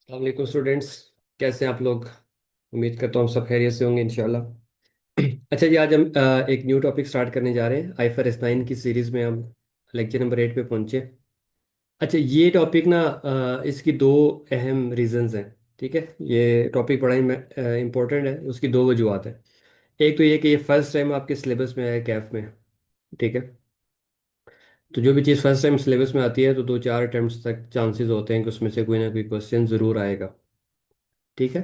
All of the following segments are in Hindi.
वालेकुम स्टूडेंट्स। कैसे हैं आप लोग? उम्मीद करता हूँ सब खैरियत से होंगे इंशाल्लाह। अच्छा जी, आज हम एक न्यू टॉपिक स्टार्ट करने जा रहे हैं। IFRS 9 की सीरीज़ में हम लेक्चर नंबर 8 पे पहुंचे। अच्छा, ये टॉपिक ना इसकी दो अहम रीजंस हैं। ठीक है, ये टॉपिक बड़ा ही इम्पोर्टेंट है। उसकी दो वजूहत है। एक तो ये कि ये फर्स्ट टाइम आपके सिलेबस में है, कैफ में। ठीक है, तो जो भी चीज़ फर्स्ट टाइम सिलेबस में आती है तो दो चार अटेम्प्ट्स तक चांसेस होते हैं कि उसमें से कोई ना कोई क्वेश्चन ज़रूर आएगा। ठीक है,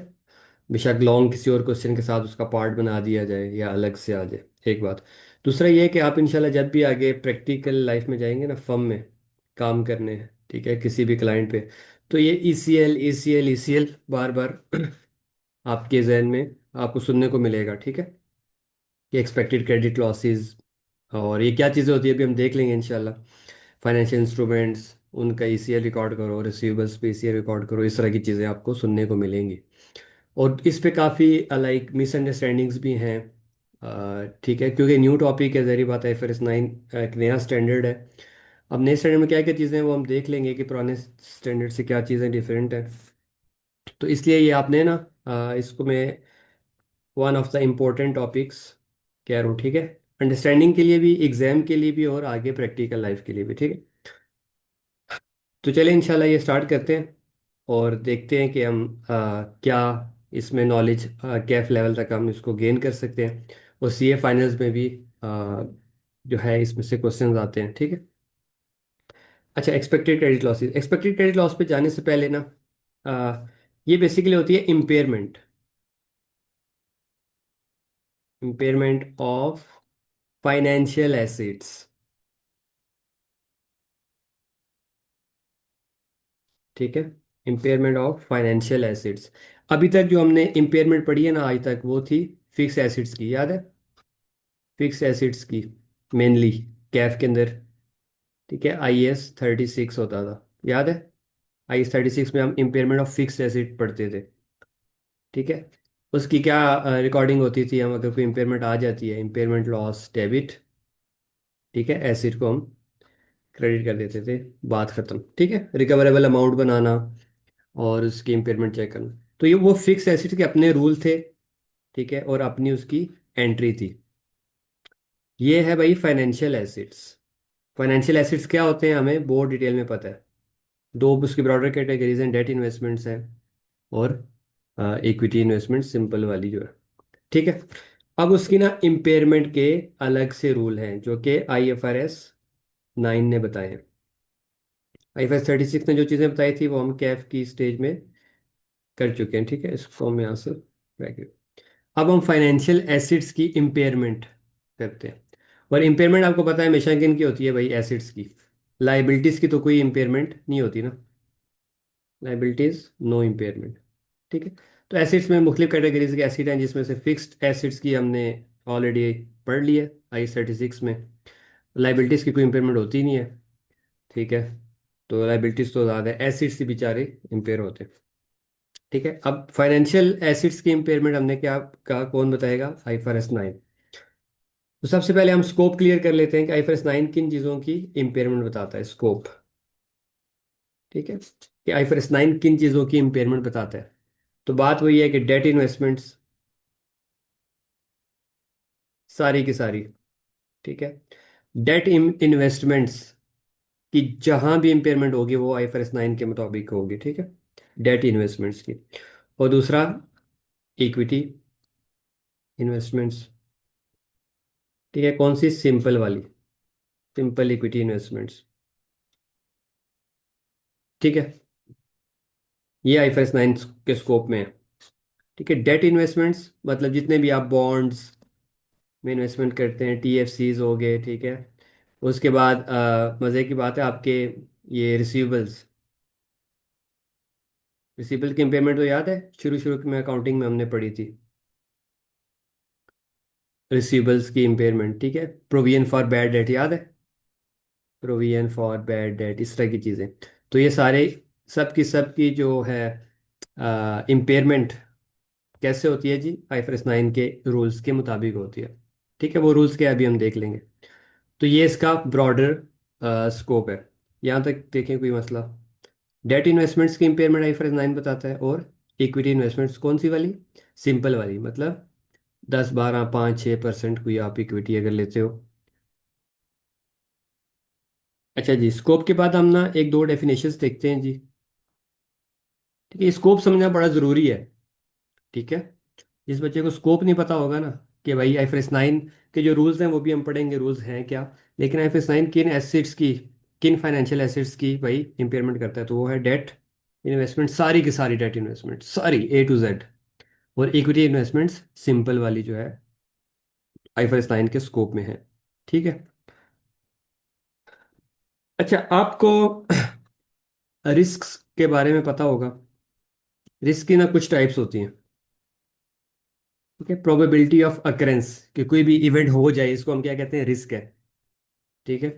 बेशक लॉन्ग किसी और क्वेश्चन के साथ उसका पार्ट बना दिया जाए या अलग से आ जाए, एक बात। दूसरा ये है कि आप इंशाल्लाह जब भी आगे प्रैक्टिकल लाइफ में जाएंगे ना, फर्म में काम करने, ठीक है, किसी भी क्लाइंट पे, तो ये ECL ECL ECL बार बार आपके जहन में आपको सुनने को मिलेगा। ठीक है, कि एक्सपेक्टेड क्रेडिट लॉसेस और ये क्या चीज़ें होती है अभी हम देख लेंगे इंशाल्लाह। फाइनेंशियल इंस्ट्रूमेंट्स, उनका ECL रिकॉर्ड करो, रिसीवेबल्स पे ECL रिकॉर्ड करो, इस तरह की चीज़ें आपको सुनने को मिलेंगी। और इस पे काफ़ी लाइक मिसअंडरस्टैंडिंग्स भी हैं। ठीक है, क्योंकि न्यू टॉपिक है, ज़ाहिर बात है, IFRS 9 एक नया स्टैंडर्ड है। अब नए स्टैंडर्ड में क्या क्या चीज़ें हैं वो हम देख लेंगे कि पुराने स्टैंडर्ड से क्या चीज़ें डिफरेंट है। तो इसलिए ये आपने ना इसको मैं one of the important topics कह रहा हूँ। ठीक है, अंडरस्टैंडिंग के लिए भी, एग्जाम के लिए भी, और आगे प्रैक्टिकल लाइफ के लिए भी। ठीक है, तो चलिए इंशाल्लाह ये स्टार्ट करते हैं और देखते हैं कि हम क्या इसमें नॉलेज कैफ लेवल तक हम इसको गेन कर सकते हैं। और CA फाइनल्स में भी जो है इसमें से क्वेश्चंस आते हैं। ठीक है, अच्छा, expected credit losses. Expected credit loss पे जाने से पहले ना ये बेसिकली होती है impairment. Impairment of financial assets. ठीक है, इम्पेयरमेंट ऑफ फाइनेंशियल एसेट्स। अभी तक जो हमने इम्पेयरमेंट पढ़ी है ना आज तक, वो थी फिक्स एसेट्स की, याद है? फिक्स एसिड्स की मेनली कैफ के अंदर। ठीक है, IS 36 होता था, याद है? IS 36 में हम इम्पेयरमेंट ऑफ फिक्स एसिड पढ़ते थे। ठीक है, उसकी क्या रिकॉर्डिंग होती थी? हम अगर कोई इम्पेयरमेंट आ जाती है, इम्पेयरमेंट लॉस डेबिट, ठीक है, एसिड को हम क्रेडिट कर देते थे, बात खत्म। ठीक है, रिकवरेबल अमाउंट बनाना और उसकी इम्पेयरमेंट चेक करना। तो ये वो फिक्स एसिड के अपने रूल थे। ठीक है, और अपनी उसकी एंट्री थी। ये है भाई फाइनेंशियल एसिड्स। फाइनेंशियल एसिड्स क्या होते हैं हमें बहुत डिटेल में पता है। दो उसकी ब्रॉडर कैटेगरीज हैं, डेट इन्वेस्टमेंट्स हैं और इक्विटी इन्वेस्टमेंट, सिंपल वाली जो है। ठीक है, अब उसकी ना इम्पेयरमेंट के अलग से रूल हैं जो कि IFRS 9 ने बताए हैं। IFRS 36 ने जो चीज़ें बताई थी वो हम कैफ की स्टेज में कर चुके हैं। ठीक है, इसको हम यहाँ से ब्रैकेट। अब हम फाइनेंशियल एसिड्स की इम्पेयरमेंट करते हैं। और इम्पेयरमेंट आपको पता है हमेशा किन की होती है भाई? एसिड्स की। लाइबिलिटीज़ की तो कोई इम्पेयरमेंट नहीं होती ना। Liabilities no impairment. ठीक है, तो एसिड्स में मुख्तलिफ कैटेगरीज के एसिड हैं जिसमें से फिक्स्ड एसिड्स की हमने ऑलरेडी पढ़ ली है IS 36 में। लाइबिलिटीज़ की कोई इम्पेयरमेंट होती नहीं है। ठीक है, तो लाइबिलिटीज़ तो ज़्यादा है, एसिड्स ही बेचारे इम्पेयर होते हैं। ठीक है, अब फाइनेंशियल एसिड्स की इम्पेयरमेंट हमने क्या कहा, कौन बताएगा? IFRS 9। तो सबसे पहले हम स्कोप क्लियर कर लेते हैं कि IFRS 9 किन चीज़ों की इम्पेयरमेंट बताता है, स्कोप। ठीक है, कि IFRS 9 किन चीज़ों की इम्पेयरमेंट बताता है। तो बात वही है कि डेट इन्वेस्टमेंट्स सारी की सारी। ठीक है, डेट इन्वेस्टमेंट्स की जहां भी इम्पेयरमेंट होगी वो IFRS 9 के मुताबिक होगी। ठीक है, डेट इन्वेस्टमेंट्स की। और दूसरा इक्विटी इन्वेस्टमेंट्स। ठीक है, कौन सी? सिंपल वाली, सिंपल इक्विटी इन्वेस्टमेंट्स। ठीक है, ये IFRS 9 के स्कोप में है। ठीक है, डेट इन्वेस्टमेंट्स मतलब जितने भी आप बॉन्ड्स में इन्वेस्टमेंट करते हैं, TFCs हो गए। ठीक है, उसके बाद मज़े की बात है आपके ये रिसीवेबल्स। रिसीवेबल की इम्पेयरमेंट तो याद है, शुरू शुरू में अकाउंटिंग में हमने पढ़ी थी, रिसीवेबल्स की इम्पेयरमेंट। ठीक है, प्रोविजन फॉर बैड डेट, याद है? प्रोविजन फॉर बैड डेट, इस तरह की चीज़ें। तो ये सारे सब की जो है इम्पेयरमेंट कैसे होती है जी? IFRS 9 के रूल्स के मुताबिक होती है। ठीक है, वो रूल्स के अभी हम देख लेंगे। तो ये इसका ब्रॉडर स्कोप है। यहाँ तक देखें, कोई मसला? डेट इन्वेस्टमेंट्स की इम्पेयरमेंट आईफरस 9 बताता है। और इक्विटी इन्वेस्टमेंट्स कौन सी वाली? सिंपल वाली, मतलब 10 12 5 6% कोई आप इक्विटी अगर लेते हो। अच्छा जी, स्कोप के बाद हम ना एक दो डेफिनेशंस देखते हैं जी। ठीक है, स्कोप समझना बड़ा ज़रूरी है। ठीक है, जिस बच्चे को स्कोप नहीं पता होगा ना, कि भाई आईफरस 9 के जो रूल्स हैं वो भी हम पढ़ेंगे, रूल्स हैं क्या, लेकिन आईफरस 9 किन एसेट्स की, किन फाइनेंशियल एसेट्स की भाई इम्पेयरमेंट करता है, तो वो है डेट इन्वेस्टमेंट, सारी की सारी डेट इन्वेस्टमेंट, सारी A to Z। और इक्विटी इन्वेस्टमेंट्स सिंपल वाली जो है आईफरस 9 के स्कोप में है। ठीक है। अच्छा, आपको रिस्क के बारे में पता होगा। रिस्क की ना कुछ टाइप्स होती हैं। ठीक है, प्रोबेबिलिटी ऑफ अकरेंस, कि कोई भी इवेंट हो जाए, इसको हम क्या कहते हैं, रिस्क है। ठीक है,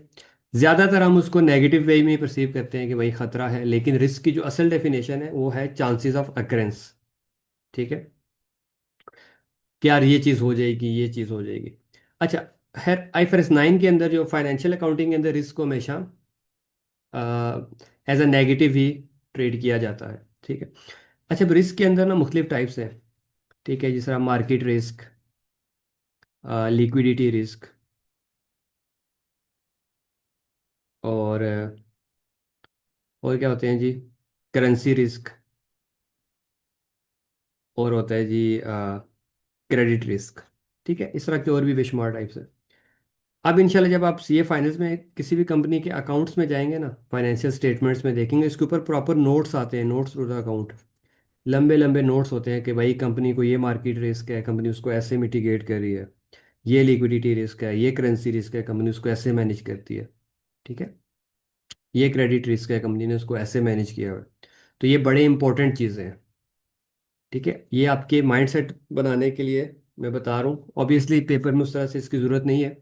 ज्यादातर हम उसको नेगेटिव वे में परसीव करते हैं कि भाई खतरा है, लेकिन रिस्क की जो असल डेफिनेशन है वो है चांसेस ऑफ अकरेंस। ठीक है, कि यार ये चीज़ हो जाएगी, ये चीज़ हो जाएगी। अच्छा, खैर आईफरस 9 के अंदर जो फाइनेंशियल अकाउंटिंग के अंदर रिस्क को हमेशा एज अ नेगेटिव ही ट्रेड किया जाता है। ठीक है। अच्छा, अब रिस्क के अंदर ना मुख्तलिफ टाइप्स हैं। ठीक है, जिस तरह मार्केट रिस्क, लिक्विडिटी रिस्क, और और क्या होते हैं जी, करेंसी रिस्क, और होता है जी क्रेडिट रिस्क। ठीक है, इस तरह के और भी बेशुमार टाइप्स हैं। अब इंशाल्लाह जब आप सीए फाइनेंस में किसी भी कंपनी के अकाउंट्स में जाएंगे ना, फाइनेंशियल स्टेटमेंट्स में देखेंगे, इसके ऊपर प्रॉपर नोट्स आते हैं, नोट्स टू द अकाउंट। लंबे लंबे नोट्स होते हैं कि भाई कंपनी को ये मार्केट रिस्क है, कंपनी उसको ऐसे मिटिगेट कर रही है, ये लिक्विडिटी रिस्क है, ये करेंसी रिस्क है, कंपनी उसको ऐसे मैनेज करती है। ठीक है, ये क्रेडिट रिस्क है, कंपनी ने उसको ऐसे मैनेज किया हुआ है। तो ये बड़े इंपॉर्टेंट चीज़ें हैं। ठीक है, ये आपके माइंडसेट बनाने के लिए मैं बता रहा हूँ। ऑब्वियसली पेपर में उस तरह से इसकी ज़रूरत नहीं है,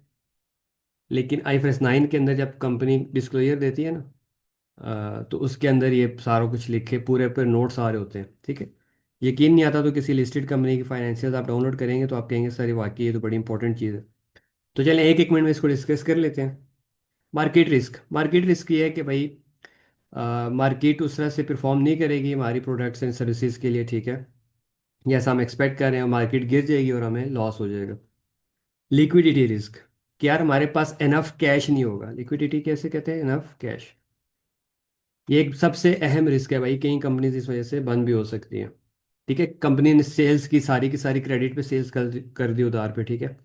लेकिन आईफरस 9 के अंदर जब कंपनी डिस्क्लोजर देती है ना, तो उसके अंदर ये सारा कुछ लिखे पूरे पर नोट्स आ रहे होते हैं। ठीक है, यकीन नहीं आता तो किसी लिस्टेड कंपनी की फाइनेंशियल आप डाउनलोड करेंगे तो आप कहेंगे सर ये वाकई ये तो बड़ी इंपॉर्टेंट चीज़ है। तो चलें एक एक मिनट में इसको डिस्कस कर लेते हैं। मार्केट रिस्क, मार्केट रिस्क ये है कि भाई मार्केट उस तरह से परफॉर्म नहीं करेगी हमारी प्रोडक्ट्स एंड सर्विसेज के लिए। ठीक है, जैसा हम एक्सपेक्ट कर रहे हैं, मार्केट गिर जाएगी और हमें लॉस हो जाएगा। लिक्विडिटी रिस्क, कि यार हमारे पास इनफ कैश नहीं होगा। लिक्विडिटी कैसे कहते हैं, इनफ कैश। ये एक सबसे अहम रिस्क है भाई, कई कंपनीज इस वजह से बंद भी हो सकती हैं। ठीक है, कंपनी ने सेल्स की सारी क्रेडिट पे सेल्स कर दी उधार पे। ठीक है,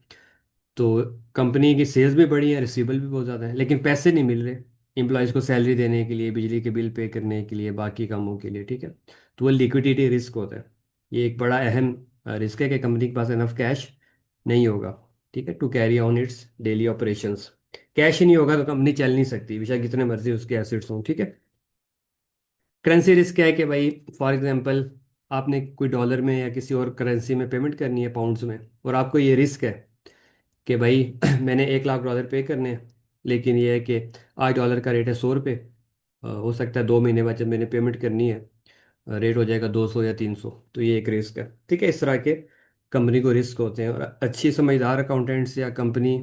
तो कंपनी की सेल्स भी बढ़ी है, रिसीवेबल भी बहुत ज़्यादा है, लेकिन पैसे नहीं मिल रहे एम्प्लॉयज़ को सैलरी देने के लिए, बिजली के बिल पे करने के लिए, बाकी कामों के लिए। ठीक है, तो वो लिक्विडिटी रिस्क होता है। ये एक बड़ा अहम रिस्क है कि कंपनी के पास इनफ कैश नहीं होगा। ठीक है, to carry on its daily operations. Cash ही नहीं होगा तो कंपनी चल नहीं सकती, बेशक कितने मर्जी उसके एसेट्स हों। ठीक है, करेंसी रिस्क क्या है कि भाई फॉर एग्जांपल आपने कोई डॉलर में या किसी और करेंसी में पेमेंट करनी है, पाउंड्स में, और आपको ये रिस्क है कि भाई मैंने 1 लाख डॉलर पे करने हैं, लेकिन ये है कि आज डॉलर का रेट है 100 रुपये। हो सकता है 2 महीने बाद जब मैंने पेमेंट करनी है रेट हो जाएगा 200 या 300। तो ये एक रिस्क है। ठीक है, इस तरह के कंपनी को रिस्क होते हैं, और अच्छी समझदार अकाउंटेंट्स या कंपनी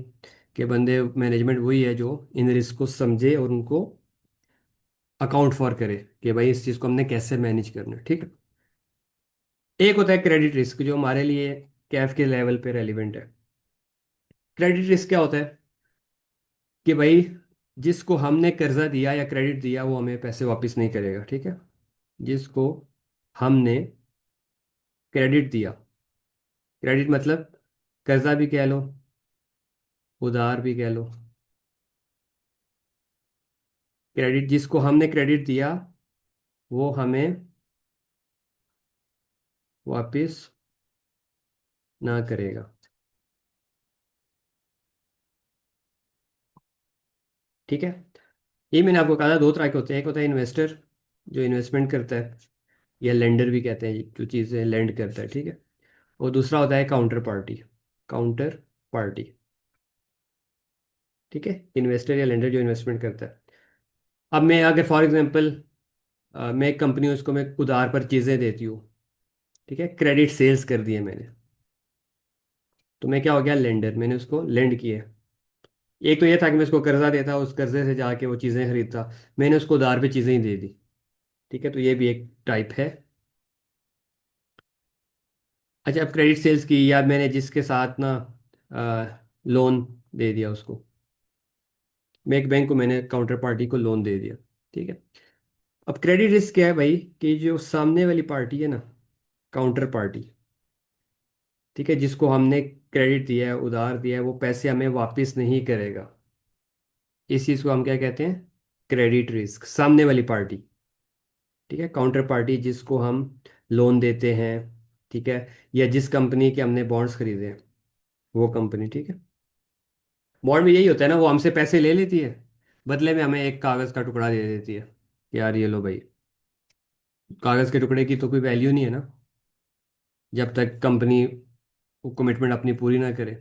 के बंदे, मैनेजमेंट वही है जो इन रिस्क को समझे और उनको अकाउंट फॉर करे कि भाई इस चीज़ को हमने कैसे मैनेज करना है। ठीक है, एक होता है क्रेडिट रिस्क जो हमारे लिए कैफ के लेवल पे रेलिवेंट है। क्रेडिट रिस्क क्या होता है कि भाई जिसको हमने कर्जा दिया या क्रेडिट दिया वो हमें पैसे वापस नहीं करेगा। ठीक है, जिसको हमने क्रेडिट दिया, क्रेडिट मतलब कर्जा भी कह लो, उधार भी कह लो। क्रेडिट, जिसको हमने क्रेडिट दिया वो हमें वापस ना करेगा। ठीक है, ये मैंने आपको कहा था दो तरह के होते हैं। एक होता है इन्वेस्टर जो इन्वेस्टमेंट करता है, या लेंडर भी कहते हैं जो चीज़ें लेंड करता है। ठीक है, और दूसरा होता है काउंटर पार्टी। काउंटर पार्टी, ठीक है, इन्वेस्टर या लेंडर जो इन्वेस्टमेंट करता है। अब मैं अगर फॉर एग्जांपल मैं एक कंपनी हूँ, उसको मैं उधार पर चीज़ें देती हूँ। ठीक है, क्रेडिट सेल्स कर दिए मैंने, तो मैं क्या हो गया, लेंडर, मैंने उसको लेंड किया। एक तो ये था कि मैं उसको कर्जा देता, उस कर्जे से जाके वो चीज़ें खरीदता। मैंने उसको उधार पे चीज़ें ही दे दी। ठीक है, तो ये भी एक टाइप है। अच्छा, अब क्रेडिट सेल्स की, या मैंने जिसके साथ ना लोन दे दिया उसको, मैं एक बैंक को, मैंने काउंटर पार्टी को लोन दे दिया। ठीक है। अब क्रेडिट रिस्क क्या है भाई, कि जो सामने वाली पार्टी है ना, काउंटर पार्टी, ठीक है, जिसको हमने क्रेडिट दिया है, उधार दिया है, वो पैसे हमें वापस नहीं करेगा। इस चीज़ को हम क्या कहते हैं, क्रेडिट रिस्क। सामने वाली पार्टी, ठीक है, काउंटर पार्टी जिसको हम लोन देते हैं, ठीक है, या जिस कंपनी के हमने बॉन्ड्स खरीदे हैं, वो कंपनी, ठीक है। बॉन्ड में यही होता है ना, वो हमसे पैसे ले लेती है, बदले में हमें एक कागज़ का टुकड़ा दे देती है कि यार ये लो भाई। कागज़ के टुकड़े की तो कोई वैल्यू नहीं है ना, जब तक कंपनी वो कमिटमेंट अपनी पूरी ना करे।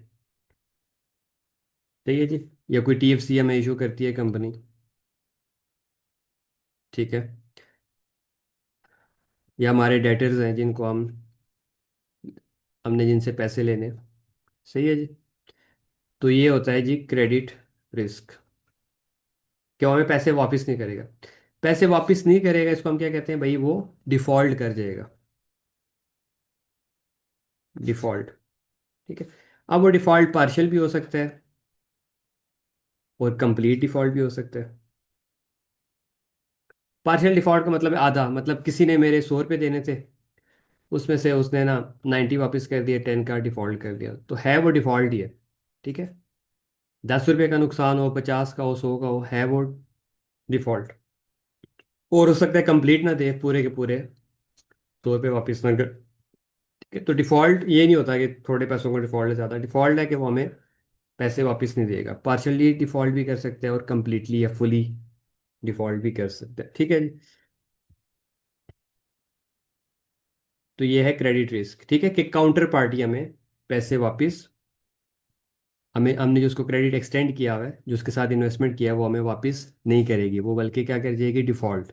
सही है जी। या कोई टीएफसी हमें इशू करती है कंपनी, ठीक है, या हमारे डेटर्स हैं जिनको हमने जिनसे पैसे लेने हैं। सही है जी। तो ये होता है जी क्रेडिट रिस्क, क्यों हमें पैसे वापस नहीं करेगा। पैसे वापस नहीं करेगा, इसको हम क्या कहते हैं भाई, वो डिफॉल्ट कर जाएगा। डिफॉल्ट, ठीक है। अब वो डिफॉल्ट पार्शियल भी हो सकता है और कंप्लीट डिफॉल्ट भी हो सकता है। पार्शियल डिफॉल्ट का मतलब है आधा, मतलब किसी ने मेरे 100 रुपये देने थे, उसमें से उसने ना 90 वापस कर दिया, 10 का डिफॉल्ट कर दिया, तो है वो डिफॉल्ट ही है। ठीक है। 10 रुपये का नुकसान हो, 50 का हो, 100 का हो, है वो डिफॉल्ट। और हो सकता है कंप्लीट ना दे पूरे के पूरे 100 रुपये वापस ना कर। ठीक है, तो डिफॉल्ट ये नहीं होता कि थोड़े पैसों का डिफॉल्ट है, ज़्यादा डिफॉल्ट है कि वो हमें पैसे वापस नहीं देगा। पार्शली डिफॉल्ट भी कर सकते हैं और कंप्लीटली या फुली डिफॉल्ट भी कर सकते हैं। ठीक है जी। तो ये है क्रेडिट रिस्क, ठीक है, कि काउंटर पार्टी हमें पैसे वापस, हमें हमने जो उसको क्रेडिट एक्सटेंड किया हुआ है, जो उसके साथ इन्वेस्टमेंट किया है, वो हमें वापस नहीं करेगी, वो बल्कि क्या कर जाएगी, डिफॉल्ट।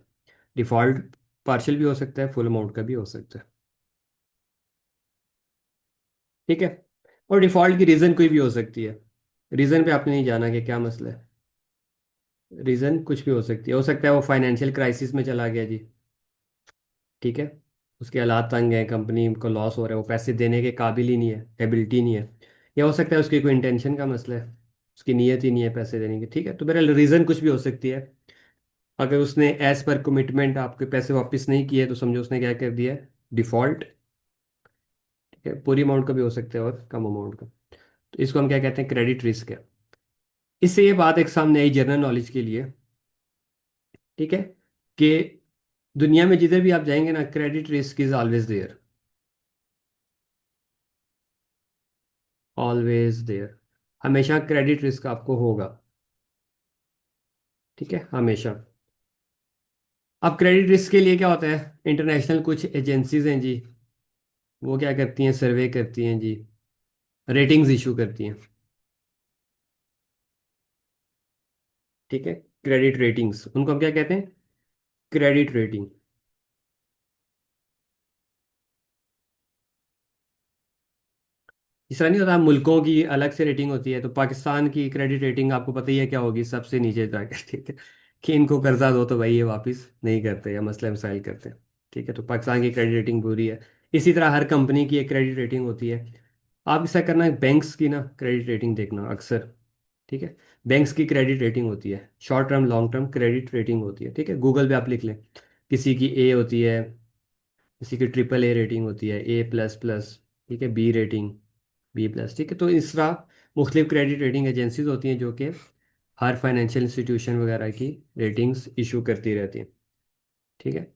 डिफॉल्ट पार्शियल भी हो सकता है, फुल अमाउंट का भी हो सकता है। ठीक है। और डिफॉल्ट की रीज़न कोई भी हो सकती है, रीज़न पे आपने नहीं जाना कि क्या मसला है। रीज़न कुछ भी हो सकता है वो फाइनेंशियल क्राइसिस में चला गया जी, ठीक है, उसके हालात तंग हैं, कंपनी को लॉस हो रहा है, वो पैसे देने के काबिल ही नहीं है, एबिलिटी नहीं है। या हो सकता है उसकी कोई इंटेंशन का मसला है, उसकी नीयत ही नहीं है पैसे देने की। ठीक है, तो मेरा रीज़न कुछ भी हो सकती है। अगर उसने एज पर कमिटमेंट आपके पैसे वापस नहीं किए, तो समझो उसने क्या कर दिया, डिफॉल्ट। ठीक है, पूरी अमाउंट का भी हो सकता है और कम अमाउंट का। तो इसको हम क्या कहते हैं, क्रेडिट रिस्क है। इससे ये बात एक सामने आई जनरल नॉलेज के लिए, ठीक है, कि दुनिया में जिधर भी आप जाएंगे ना, credit risk is always there. Always there, हमेशा क्रेडिट रिस्क आपको होगा। ठीक है, हमेशा। अब क्रेडिट रिस्क के लिए क्या होता है, इंटरनेशनल कुछ एजेंसीज हैं जी, वो क्या करती हैं, सर्वे करती हैं जी, रेटिंग्स इशू करती हैं। ठीक है, क्रेडिट रेटिंग्स, उनको हम क्या कहते हैं, क्रेडिट रेटिंग। इस तरह नहीं होता, मुल्कों की अलग से रेटिंग होती है, तो पाकिस्तान की क्रेडिट रेटिंग आपको पता ही है क्या होगी, सबसे नीचे जाकर। ठीक है, कि इनको कर्जा दो तो भाई ये वापस नहीं करते या मसला मसाइल करते हैं। ठीक है, तो पाकिस्तान की क्रेडिट रेटिंग बुरी है। इसी तरह हर कंपनी की एक क्रेडिट रेटिंग होती है। आप ऐसा करना, बैंक्स की ना क्रेडिट रेटिंग देखना अक्सर। ठीक है, बैंक्स की क्रेडिट रेटिंग होती है, short term long term credit rating होती है। ठीक है, गूगल पे आप लिख लें, किसी की ए होती है, किसी की ट्रिपल ए रेटिंग होती है, A++। ठीक है, बी रेटिंग, B+। ठीक है, तो इस तरह मुख्तलिफ क्रेडिट रेटिंग एजेंसीज होती हैं जो कि हर फाइनेंशियल इंस्टीट्यूशन वगैरह की रेटिंग्स इशू करती रहती हैं। ठीक है,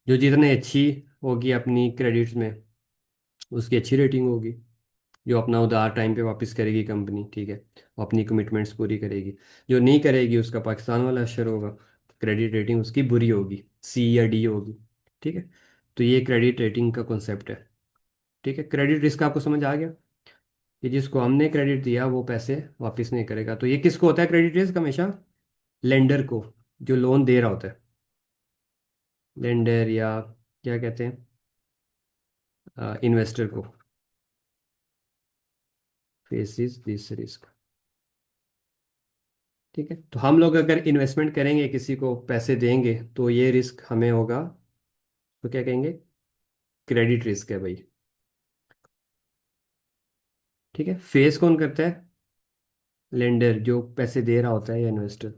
जो जितने अच्छी होगी अपनी क्रेडिट्स में, उसकी अच्छी रेटिंग होगी। जो अपना उधार टाइम पे वापस करेगी कंपनी, ठीक है, वो अपनी कमिटमेंट्स पूरी करेगी। जो नहीं करेगी उसका पाकिस्तान वाला असर होगा, क्रेडिट रेटिंग उसकी बुरी होगी, C या D होगी। ठीक है, तो ये क्रेडिट रेटिंग का कॉन्सेप्ट है। ठीक है, क्रेडिट रिस्क आपको समझ आ गया, कि जिसको हमने क्रेडिट दिया वो पैसे वापस नहीं करेगा। तो ये किसको होता है क्रेडिट रिस्क, हमेशा लेंडर को, जो लोन दे रहा होता है, लेंडर, या क्या कहते हैं, इन्वेस्टर को, फेसिस दिस रिस्क। ठीक है, तो हम लोग अगर इन्वेस्टमेंट करेंगे, किसी को पैसे देंगे, तो ये रिस्क हमें होगा तो क्या कहेंगे, क्रेडिट रिस्क है भाई। ठीक है, फेस कौन करता है, लेंडर जो पैसे दे रहा होता है या इन्वेस्टर।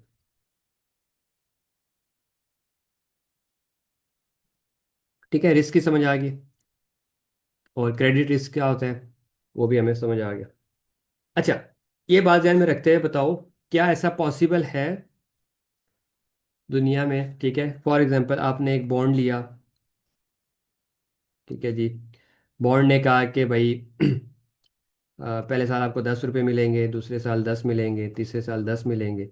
ठीक है, रिस्क की समझ आ गई। और क्रेडिट रिस्क क्या होता है वो भी हमें समझ आ गया। अच्छा, ये बात ध्यान में रखते हैं बताओ, क्या ऐसा पॉसिबल है दुनिया में, ठीक है, फॉर एग्जांपल आपने एक बॉन्ड लिया, ठीक है जी, बॉन्ड ने कहा कि भाई पहले साल आपको 10 रुपये मिलेंगे, दूसरे साल 10 मिलेंगे, तीसरे साल 10 मिलेंगे,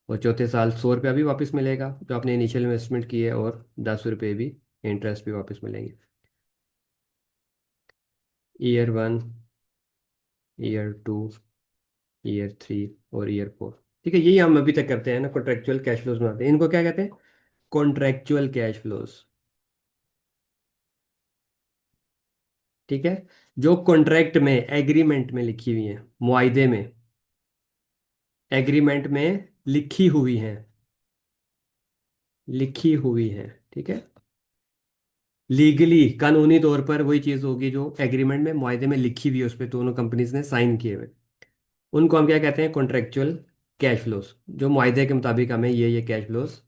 और चौथे साल 100 रुपया भी वापस मिलेगा जो आपने इनिशियल इन्वेस्टमेंट की है, और 10 रुपये भी इंटरेस्ट भी वापस मिलेंगे। ईयर 1, ईयर 2, ईयर 3 और ईयर 4। ठीक है, यही हम अभी तक करते हैं ना, कॉन्ट्रेक्चुअल कैश फ्लोज बनाते हैं, इनको क्या कहते हैं, कॉन्ट्रेक्चुअल कैश फ्लोज। ठीक है, जो कॉन्ट्रैक्ट में, एग्रीमेंट में लिखी हुई है, मुआयदे में, एग्रीमेंट में लिखी हुई है, लिखी हुई है। ठीक है, लीगली कानूनी तौर पर वही चीज़ होगी जो एग्रीमेंट में, मुआयदे में लिखी हुई है, उस पर दोनों कंपनीज ने साइन किए हुए, उनको हम क्या कहते हैं, कॉन्ट्रेक्चुअल कैश फ्लोज। जो मुआयदे के मुताबिक हमें ये कैश फ्लोज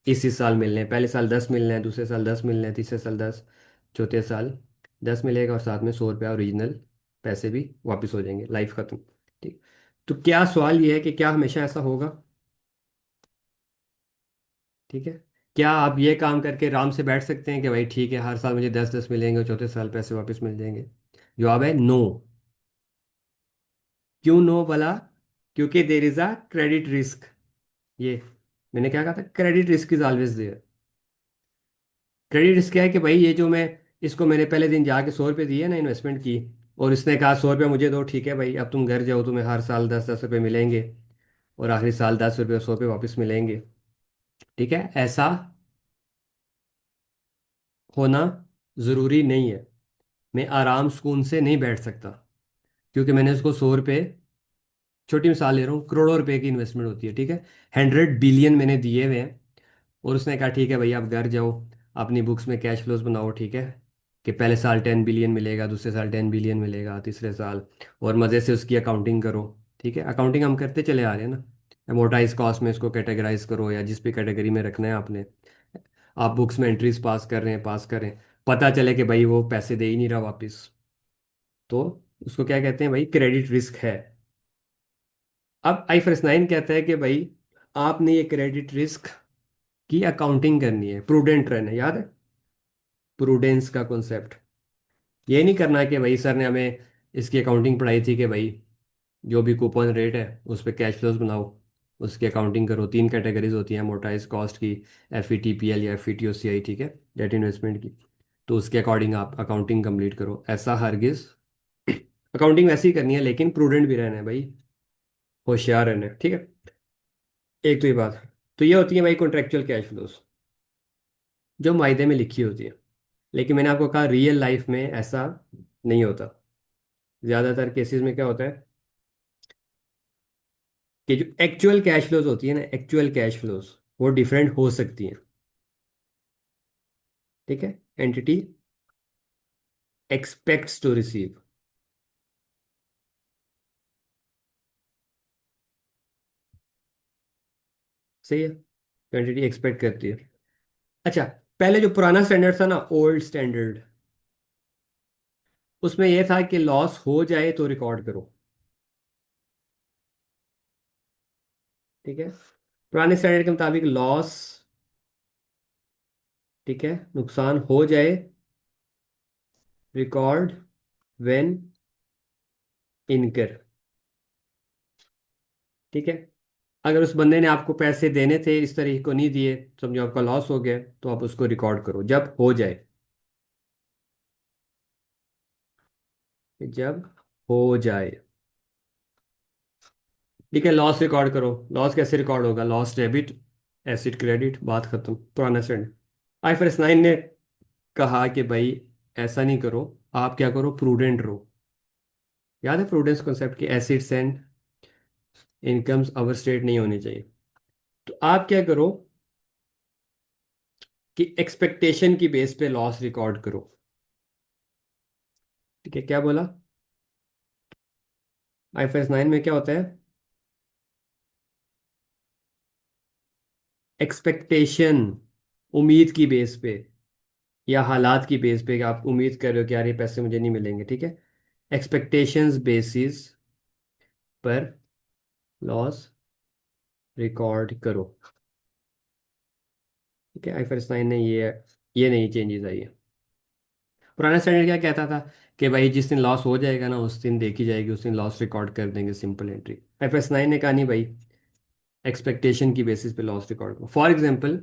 इस साल मिलने हैं, पहले साल 10 मिलने हैं, दूसरे साल 10 मिलने हैं, तीसरे साल 10, चौथे साल 10 मिलेगा, और साथ में 100 रुपया ओरिजिनल पैसे भी वापस हो जाएंगे, लाइफ खत्म। ठीक, तो क्या सवाल ये है कि क्या हमेशा ऐसा होगा। ठीक है, क्या आप ये काम करके आराम से बैठ सकते हैं कि भाई ठीक है हर साल मुझे 10-10 मिलेंगे और चौथे साल पैसे वापस मिल जाएंगे। जवाब है नो। क्यों नो भला, क्योंकि there is a credit risk. ये मैंने क्या कहा था, credit risk is always there. Credit risk क्या है कि भाई ये जो मैं, इसको मैंने पहले दिन जाके 100 रुपये दिए ना इन्वेस्टमेंट की, और इसने कहा 100 रुपये मुझे दो, ठीक है भाई अब तुम घर जाओ, तुम्हें हर साल 10-10 रुपये मिलेंगे, और आखिरी साल 10 रुपये और 100 रुपये वापस मिलेंगे। ठीक है, ऐसा होना ज़रूरी नहीं है। मैं आराम सुकून से नहीं बैठ सकता, क्योंकि मैंने उसको 100 रुपये, छोटी मिसाल ले रहा हूँ, करोड़ों रुपए की इन्वेस्टमेंट होती है, ठीक है, 100 बिलियन मैंने दिए हुए हैं, और उसने कहा ठीक है भाई आप घर जाओ, अपनी बुक्स में कैश फ्लोज बनाओ, ठीक है, कि पहले साल 10 बिलियन मिलेगा, दूसरे साल 10 बिलियन मिलेगा, तीसरे साल, और मज़े से उसकी अकाउंटिंग करो। ठीक है, अकाउंटिंग हम करते चले आ रहे हैं ना, अमोर्टाइज कॉस्ट में इसको कैटेगराइज करो, या जिस भी कैटेगरी में रखना है आपने, आप बुक्स में एंट्रीज पास कर रहे हैं, पास करें, पता चले कि भाई वो पैसे दे ही नहीं रहा वापस, तो उसको क्या कहते हैं भाई, क्रेडिट रिस्क है। अब IFRS 9 कहता है कि भाई आपने ये क्रेडिट रिस्क की अकाउंटिंग करनी है, प्रूडेंट रहना है, याद है प्रूडेंस का कॉन्सेप्ट। ये नहीं करना कि भाई सर ने हमें इसकी अकाउंटिंग पढ़ाई थी कि भाई जो भी कूपन रेट है उस पर कैश फ्लोज बनाओ, उसकी अकाउंटिंग करो, 3 कैटेगरीज होती हैं अमोर्टाइज कॉस्ट की, FVTPL या FVTOCI, ठीक है, डेट इन्वेस्टमेंट की, तो उसके अकॉर्डिंग आप अकाउंटिंग कंप्लीट करो, ऐसा हरगिज अकाउंटिंग वैसे ही करनी है, लेकिन प्रूडेंट भी रहना है भाई, होशियार रहना है। ठीक है, एक तो ये बात, तो ये होती है भाई कॉन्ट्रेक्चुअल कैश फ्लोज, जो मायदे में लिखी होती है, लेकिन मैंने आपको कहा रियल लाइफ में ऐसा नहीं होता। ज़्यादातर केसेस में क्या होता है कि जो एक्चुअल कैश फ्लोज होती है ना, एक्चुअल कैश फ्लोज वो डिफरेंट हो सकती हैं। ठीक है, एंटिटी एक्सपेक्ट्स टू रिसीव, सही है, एंटिटी एक्सपेक्ट करती है। अच्छा, पहले जो पुराना स्टैंडर्ड था ना, ओल्ड स्टैंडर्ड, उसमें यह था कि लॉस हो जाए तो रिकॉर्ड करो। ठीक है, पुराने स्टैंडर्ड के मुताबिक लॉस, ठीक है, नुकसान हो जाए, रिकॉर्ड व्हेन इनकर। ठीक है, अगर उस बंदे ने आपको पैसे देने थे, इस तरीके को नहीं दिए, समझो आपका लॉस हो गया, तो आप उसको रिकॉर्ड करो जब हो जाए, जब हो जाए। ठीक है, लॉस रिकॉर्ड करो, लॉस कैसे रिकॉर्ड होगा, लॉस डेबिट, एसिड क्रेडिट, बात खत्म, पुराना स्टैंडर्ड। IFRS 9 ने कहा कि भाई ऐसा नहीं करो, आप क्या करो, प्रूडेंट रहो। याद है प्रूडेंस कॉन्सेप्ट की, acids and incomes over state नहीं होनी चाहिए। तो आप क्या करो, कि एक्सपेक्टेशन की बेस पे लॉस रिकॉर्ड करो। ठीक है, क्या बोला? आईएफएस 9 में क्या होता है? एक्सपेक्टेशन, उम्मीद की बेस पे या हालात की बेस पे कि आप उम्मीद कर रहे हो कि यार ये पैसे मुझे नहीं मिलेंगे, ठीक है। एक्सपेक्टेशंस बेसिस पर लॉस रिकॉर्ड करो। ठीक है, आईफरस 9 ने ये नई चेंजेस आई है। पुराना स्टैंडर्ड क्या कहता था कि भाई जिस दिन लॉस हो जाएगा ना उस दिन देखी जाएगी, उस दिन लॉस रिकॉर्ड कर देंगे, सिंपल एंट्री। आईफरस 9 ने कहा नहीं भाई, एक्सपेक्टेशन की बेसिस पे लॉस रिकॉर्ड करो। फॉर एग्जांपल,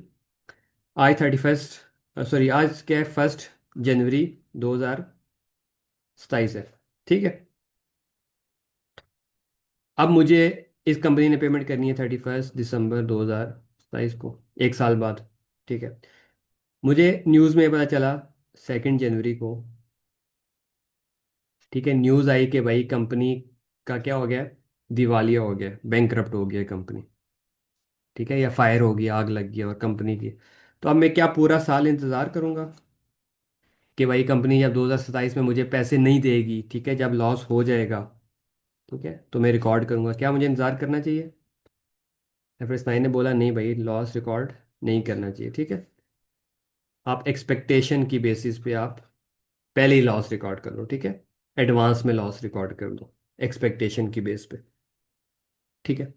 आज 31, सॉरी आज क्या है, 1 जनवरी 2027 है, ठीक है। अब मुझे इस कंपनी ने पेमेंट करनी है 31 दिसंबर 2027 को, 1 साल बाद, ठीक है। मुझे न्यूज़ में पता चला 2 जनवरी को, ठीक है, न्यूज़ आई कि भाई कंपनी का क्या हो गया, दिवालिया हो गया, बैंकरप्ट हो गया कंपनी, ठीक है, या फायर हो गया, आग लग गई और कंपनी की। तो अब मैं क्या पूरा साल इंतज़ार करूंगा कि भाई कंपनी जब 2027 में मुझे पैसे नहीं देगी, ठीक है, जब लॉस हो जाएगा, ठीक है, तो मैं रिकॉर्ड करूंगा? क्या मुझे इंतज़ार करना चाहिए? एफएस 9 ने बोला नहीं भाई, लॉस रिकॉर्ड नहीं करना चाहिए, ठीक है। आप एक्सपेक्टेशन की बेसिस पे आप पहले ही लॉस रिकॉर्ड कर लो, ठीक है, एडवांस में लॉस रिकॉर्ड कर दो एक्सपेक्टेशन की बेस पे, ठीक है।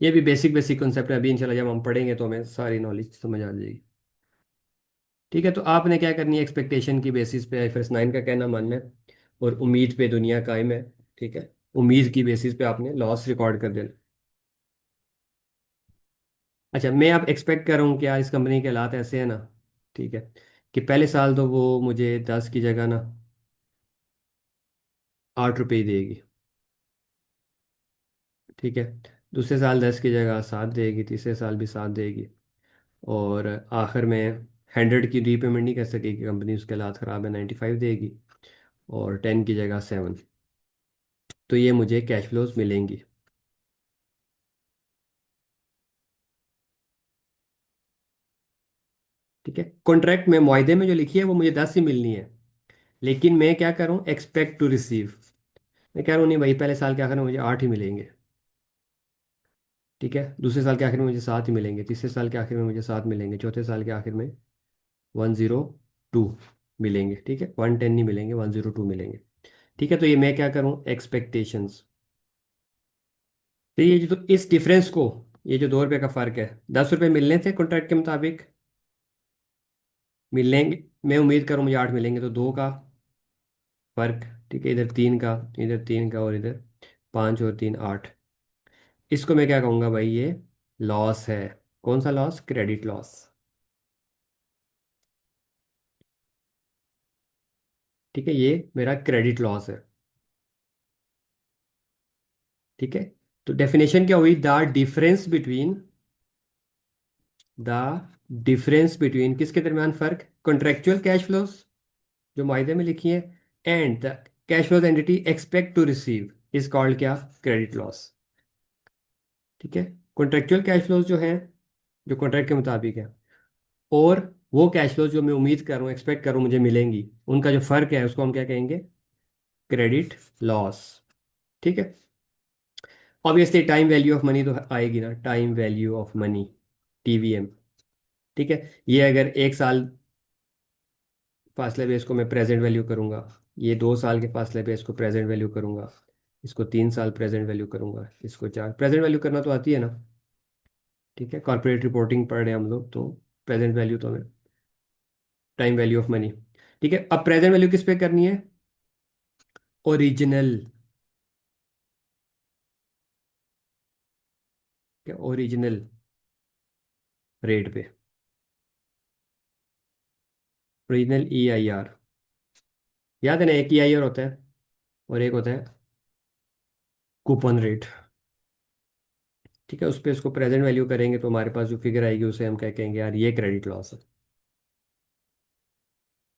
ये भी बेसिक बेसिक कॉन्सेप्ट है, अभी इंशाल्लाह जब हम पढ़ेंगे तो हमें सारी नॉलेज समझ आ जाएगी। ठीक है, तो आपने क्या करनी है, एक्सपेक्टेशन की बेसिस पे आईफरस 9 का कहना मानना है, और उम्मीद पे दुनिया कायम है, ठीक है। उम्मीद की बेसिस पे आपने लॉस रिकॉर्ड कर देना। अच्छा, मैं अब एक्सपेक्ट कर रहा हूँ कि यार इस कंपनी के हालात ऐसे हैं ना, ठीक है, कि पहले साल तो वो मुझे 10 की जगह ना 8 रुपये ही देगी, ठीक है। दूसरे साल 10 की जगह 7 देगी, तीसरे साल भी 7 देगी, और आखिर में 100 की रीपेमेंट नहीं कर सकेगी कंपनी, उसके हालात ख़राब है, 95 देगी, और 10 की जगह 7। तो ये मुझे कैश फ्लोज मिलेंगी। ठीक है, कॉन्ट्रैक्ट में, मुआहदे में जो लिखी है वो मुझे 10 ही मिलनी है, लेकिन मैं क्या करूँ, एक्सपेक्ट टू रिसीव। मैं कह रहा हूँ नहीं भाई, पहले साल के आखिर में मुझे 8 ही मिलेंगे, ठीक है, दूसरे साल के आखिर में मुझे 7 ही मिलेंगे, तीसरे साल के आखिर में मुझे 7 मिलेंगे, चौथे साल के आखिर में 102 मिलेंगे, ठीक है, 110 नहीं मिलेंगे, 102 मिलेंगे, ठीक है। तो ये मैं क्या करूँ, एक्सपेक्टेशंस। तो ये जो, तो इस डिफरेंस को, ये जो 2 रुपये का फ़र्क है, 10 रुपये मिलने थे कॉन्ट्रैक्ट के मुताबिक, मिलेंगे, मैं उम्मीद करूँ मुझे 8 मिलेंगे, तो 2 का फ़र्क, ठीक है, इधर 3 का, इधर 3 का, और इधर 5 और 3 8। इसको मैं क्या कहूँगा भाई, ये लॉस है। कौन सा लॉस? क्रेडिट लॉस, ठीक है, ये मेरा क्रेडिट लॉस है, ठीक है। तो डेफिनेशन क्या हुई, the difference between, the difference between किसके दरमियान फ़र्क, कॉन्ट्रेक्चुअल कैश फ्लोज जो मायदे में लिखी है, and the cash flows entity expect to receive is called क्या, क्रेडिट लॉस, ठीक है। कॉन्ट्रेक्चुअल कैश फ्लोज जो है, जो कॉन्ट्रैक्ट के मुताबिक है, और वो कैश फ्लोज जो मैं उम्मीद कर रहा हूँ, एक्सपेक्ट कर रहा हूँ मुझे मिलेंगी, उनका जो फ़र्क है उसको हम क्या कहेंगे, क्रेडिट लॉस, ठीक है। Obviously time value of money तो आएगी ना, time value of money, TVM, ठीक है। ये अगर 1 साल फासले पे इसको मैं प्रेजेंट वैल्यू करूंगा, ये 2 साल के फासले पे इसको प्रेजेंट वैल्यू करूंगा, इसको 3 साल प्रेजेंट वैल्यू करूंगा, इसको 4 प्रेजेंट वैल्यू करना तो आती है ना, ठीक है, कॉर्पोरेट रिपोर्टिंग पढ़ रहे हैं हम लोग, तो प्रेजेंट वैल्यू तो हमें, टाइम वैल्यू ऑफ मनी, ठीक है। अब प्रेजेंट वैल्यू किस पे करनी है, ओरिजिनल, क्या, ओरिजिनल रेट पे, ओरिजिनल ई आई आर, याद है ना, एक ई आई आर होता है और एक होता है कूपन रेट, ठीक है। उस पर इसको प्रेजेंट वैल्यू करेंगे तो हमारे पास जो फिगर आएगी उसे हम क्या कहेंगे, यार ये क्रेडिट लॉस है।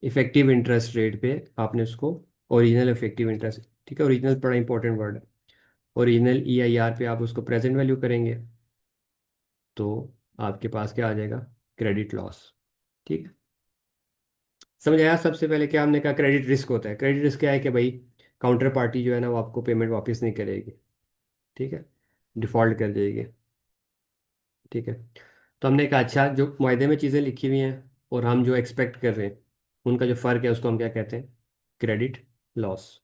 इफेक्टिव इंटरेस्ट रेट पे आपने उसको, ओरिजिनल इफेक्टिव इंटरेस्ट, ठीक है, ओरिजिनल बड़ा इंपॉर्टेंट वर्ड है, ओरिजिनल ई आई आर पे आप उसको प्रेजेंट वैल्यू करेंगे तो आपके पास क्या आ जाएगा, क्रेडिट लॉस, ठीक है। समझ आया? सबसे पहले क्या हमने कहा, क्रेडिट रिस्क होता है। क्रेडिट रिस्क क्या है कि भाई काउंटर पार्टी जो है ना वो आपको पेमेंट वापस नहीं करेगी। ठीक है, डिफॉल्ट कर देगी। ठीक है। तो हमने कहा अच्छा, जो मायदे में चीज़ें लिखी हुई हैं और हम जो एक्सपेक्ट कर रहे हैं उनका जो फ़र्क है उसको हम क्या कहते हैं, क्रेडिट लॉस।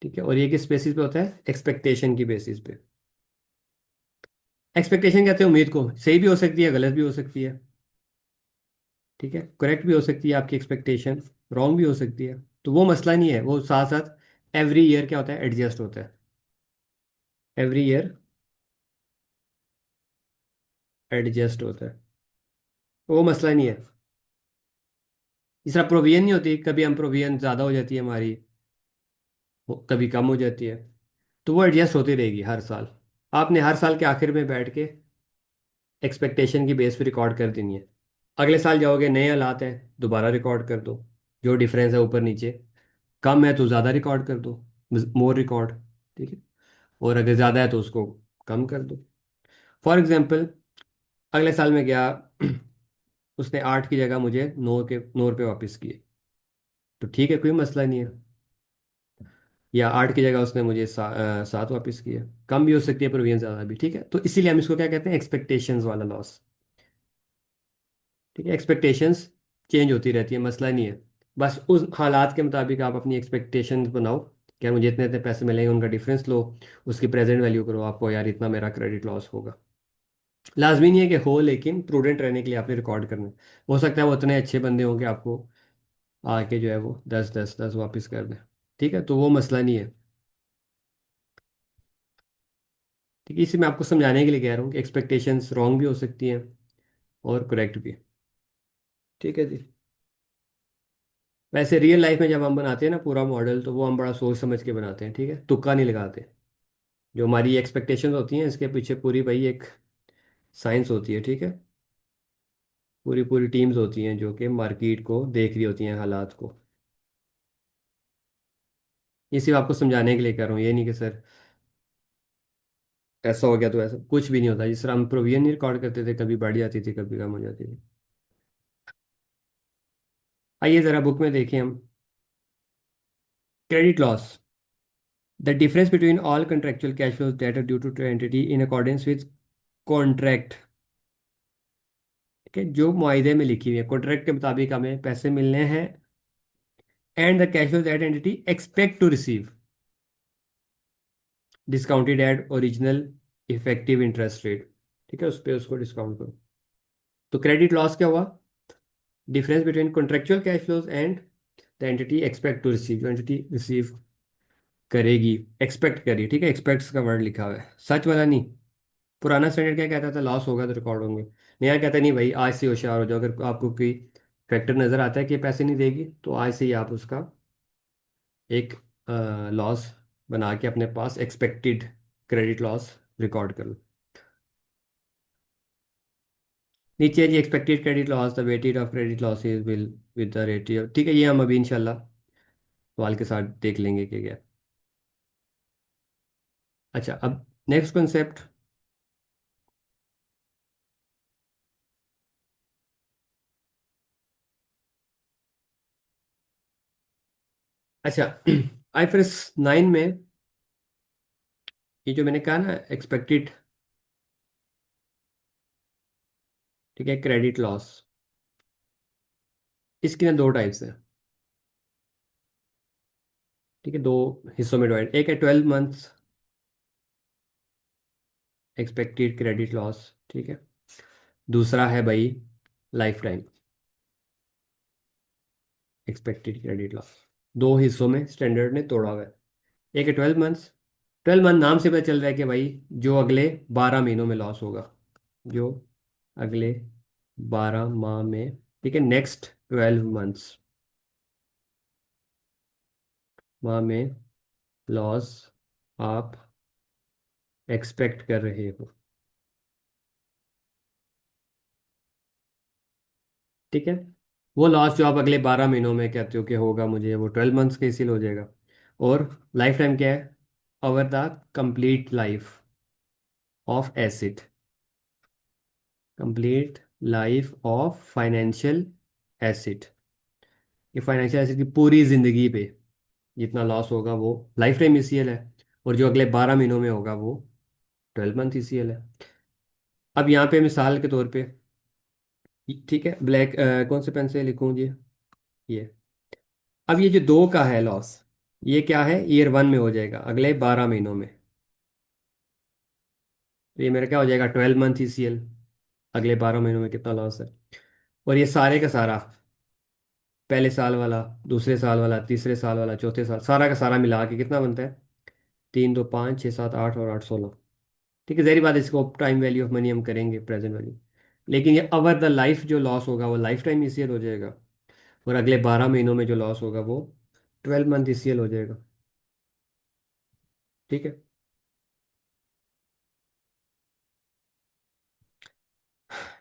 ठीक है। और ये किस बेसिस पे होता है, एक्सपेक्टेशन की बेसिस पे। एक्सपेक्टेशन कहते हैं उम्मीद को, सही भी हो सकती है गलत भी हो सकती है। ठीक है, करेक्ट भी हो सकती है आपकी एक्सपेक्टेशन, रॉन्ग भी हो सकती है। तो वो मसला नहीं है, वो साथ साथ एवरी ईयर क्या होता है, एडजस्ट होता है। एवरी ईयर एडजस्ट होता है, वो मसला नहीं है। इस तरह प्रोविजन नहीं होती, कभी हम प्रोविजन ज़्यादा हो जाती है हमारी, कभी कम हो जाती है, तो वो एडजस्ट होती रहेगी हर साल। आपने हर साल के आखिर में बैठ के एक्सपेक्टेशन की बेस पे रिकॉर्ड कर देनी है। अगले साल जाओगे, नए हालात हैं, दोबारा रिकॉर्ड कर दो। जो डिफरेंस है ऊपर नीचे, कम है तो ज़्यादा रिकॉर्ड कर दो, मोर रिकॉर्ड। ठीक है। और अगर ज़्यादा है तो उसको कम कर दो। फॉर एग्जांपल, अगले साल में गया, उसने 8 की जगह मुझे 9 रुपये वापस किए, तो ठीक है, कोई मसला नहीं है। या 8 की जगह उसने मुझे 7 वापस किए, कम भी हो सकती है प्रोविजन ज़्यादा भी। ठीक है, तो इसीलिए हम इसको क्या कहते हैं, एक्सपेक्टेशंस वाला लॉस। ठीक है, एक्सपेक्टेशंस चेंज होती रहती है, मसला नहीं है। बस उस हालात के मुताबिक आप अपनी एक्सपेक्टेशंस बनाओ कि यार मुझे इतने इतने पैसे मिलेंगे, उनका डिफरेंस लो, उसकी प्रेजेंट वैल्यू करो, आपको यार इतना मेरा क्रेडिट लॉस होगा। लाजमी नहीं है कि हो, लेकिन प्रूडेंट रहने के लिए आपने रिकॉर्ड करना है। हो सकता है वो इतने अच्छे बंदे हों कि आपको आके जो है वो 10 10 10 वापस कर दें। ठीक है, तो वो मसला नहीं है। ठीक है, इसी मैं आपको समझाने के लिए कह रहा हूँ कि एक्सपेक्टेशंस रॉन्ग भी हो सकती हैं और करेक्ट भी। ठीक है जी। वैसे रियल लाइफ में जब हम बनाते हैं ना पूरा मॉडल, तो वो हम बड़ा सोच समझ के बनाते हैं। ठीक है, तुक्का नहीं लगाते। जो हमारी एक्सपेक्टेशंस होती हैं इसके पीछे पूरी भाई एक साइंस होती है। ठीक है, पूरी पूरी टीम्स होती हैं जो कि मार्केट को देख रही होती हैं, हालात को। ये सिर्फ आपको समझाने के लिए कर रहा हूँ, ये नहीं कि सर ऐसा हो गया तो ऐसा कुछ भी नहीं होता। जिस तरह हम प्रोविजन नहीं रिकॉर्ड करते थे, कभी बढ़ जाती थी कभी कम हो जाती थी। आइए ज़रा बुक में देखें हम, credit loss, the difference between all contractual cash flows that are due to entity in accordance with contract. ठीक है, जो मुआहदे में लिखी हुई है, कॉन्ट्रैक्ट के मुताबिक हमें पैसे मिलने हैं, and the cash flows that entity expect to receive discounted at original effective interest rate. ठीक है, उस पर उसको डिस्काउंट करो। तो क्रेडिट लॉस क्या हुआ, difference between contractual cash flows and the entity expect to receive, जो एंटिटी रिसीव करेगी, एक्सपेक्ट करी। ठीक है, एक्सपेक्ट्स का वर्ड लिखा हुआ है, सच वाला नहीं। पुराना स्टैंडर्ड क्या कहता था, लॉस होगा तो रिकॉर्ड होंगे। नया कहता नहीं भाई, आज से होशियार हो जाओ, अगर आपको कोई फैक्टर नज़र आता है कि पैसे नहीं देगी, तो आज से ही आप उसका एक लॉस बना के अपने पास एक्सपेक्टेड क्रेडिट लॉस रिकॉर्ड कर लो। नीचे है जी, expected credit loss, the weighted of credit losses will with the ratio. ठीक है, ये हम अभी इंशाल्लाह सवाल के साथ देख लेंगे कि क्या। अच्छा, अब नेक्स्ट कॉन्सेप्ट। अच्छा, IFRS 9 में ये जो मैंने कहा ना, एक्सपेक्टेड, ठीक है, क्रेडिट लॉस, इसकी ना दो टाइप्स है। ठीक है, दो हिस्सों में डिवाइड, एक है 12 मंथ्स एक्सपेक्टेड क्रेडिट लॉस। ठीक है, दूसरा है भाई life time expected credit loss. दो हिस्सों में स्टैंडर्ड ने तोड़ा हुआ है। एक है 12 मंथ्स। 12 मंथ नाम से पता चल रहा है कि भाई जो अगले 12 महीनों में लॉस होगा, जो अगले 12 माह में, ठीक है, नेक्स्ट 12 मंथ्स माह में लॉस आप एक्सपेक्ट कर रहे हो। ठीक है, वो लॉस जो आप अगले 12 महीनों में कहते हो कि होगा मुझे, वो 12 मंथ्स के इसीलिए हो जाएगा। और लाइफ टाइम क्या है, over the complete life of acid. Complete life of financial acid. ये फाइनेंशियल एसिड की पूरी जिंदगी पे जितना लॉस होगा वो लाइफ टाइम ईसीएल है। और जो अगले 12 महीनों में होगा वो 12 मंथ ईसीएल है। अब यहाँ पे मिसाल के तौर पे, ठीक है, ब्लैक कौन से पेन से लिखूँ जी? ये, अब ये जो 2 का है लॉस, ये क्या है, ईयर 1 में हो जाएगा अगले 12 महीनों में। तो ये मेरा क्या हो जाएगा, 12 मंथ ईसीएल। अगले 12 महीनों में कितना लॉस है। और ये सारे का सारा, पहले साल वाला, दूसरे साल वाला, तीसरे साल वाला, चौथे साल, सारा का सारा मिला के कितना बनता है, 3 2 5 6 7 8 और 8 16। ठीक है, जहरी बात है, इसको टाइम वैल्यू ऑफ मनी हम करेंगे, प्रेजेंट वैल्यू। लेकिन ये ओवर द लाइफ जो लॉस होगा वो लाइफ टाइम ईसीएल हो जाएगा। और अगले 12 महीनों में जो लॉस होगा वो 12 मंथ ईसीएल हो जाएगा। ठीक है।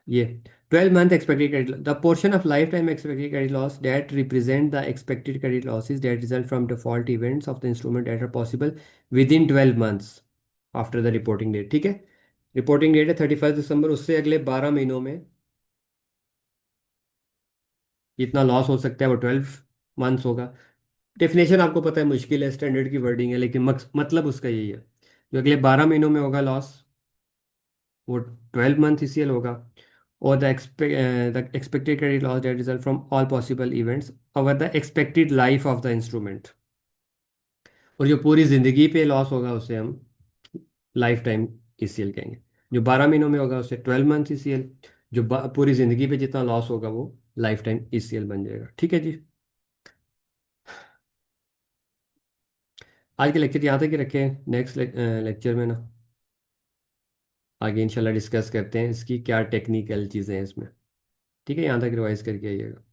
ये 12 month expected credit, the portion of lifetime expected credit loss that represent the expected credit losses that result from default events of the instrument that are possible within 12 months after the reporting date. ठीक है, रिपोर्टिंग डेट है 31 दिसंबर, उससे अगले 12 महीनों में जितना लॉस हो सकता है वो 12 मंथ्स होगा। डेफिनेशन आपको पता है मुश्किल है, स्टैंडर्ड की वर्डिंग है, लेकिन मतलब उसका यही है। जो अगले 12 महीनों में होगा लॉस वो 12 मंथ ईसीएल होगा। और the expected credit loss that result from all possible events over the expected life of the instrument. और जो पूरी जिंदगी पे लॉस होगा उसे हम लाइफ टाइम ईसीएल कहेंगे। जो 12 महीनों में होगा उसे 12 मंथ ईसीएल। जो पूरी जिंदगी पे जितना लॉस होगा वो लाइफ टाइम ईसीएल बन जाएगा। ठीक है जी। आज के लेक्चर यहाँ तक ही रखे हैं। नेक्स्ट लेक्चर में ना आगे इंशाल्लाह डिस्कस करते हैं इसकी क्या टेक्निकल चीज़ें हैं इसमें। ठीक है, यहाँ तक रिवाइज करके आइएगा।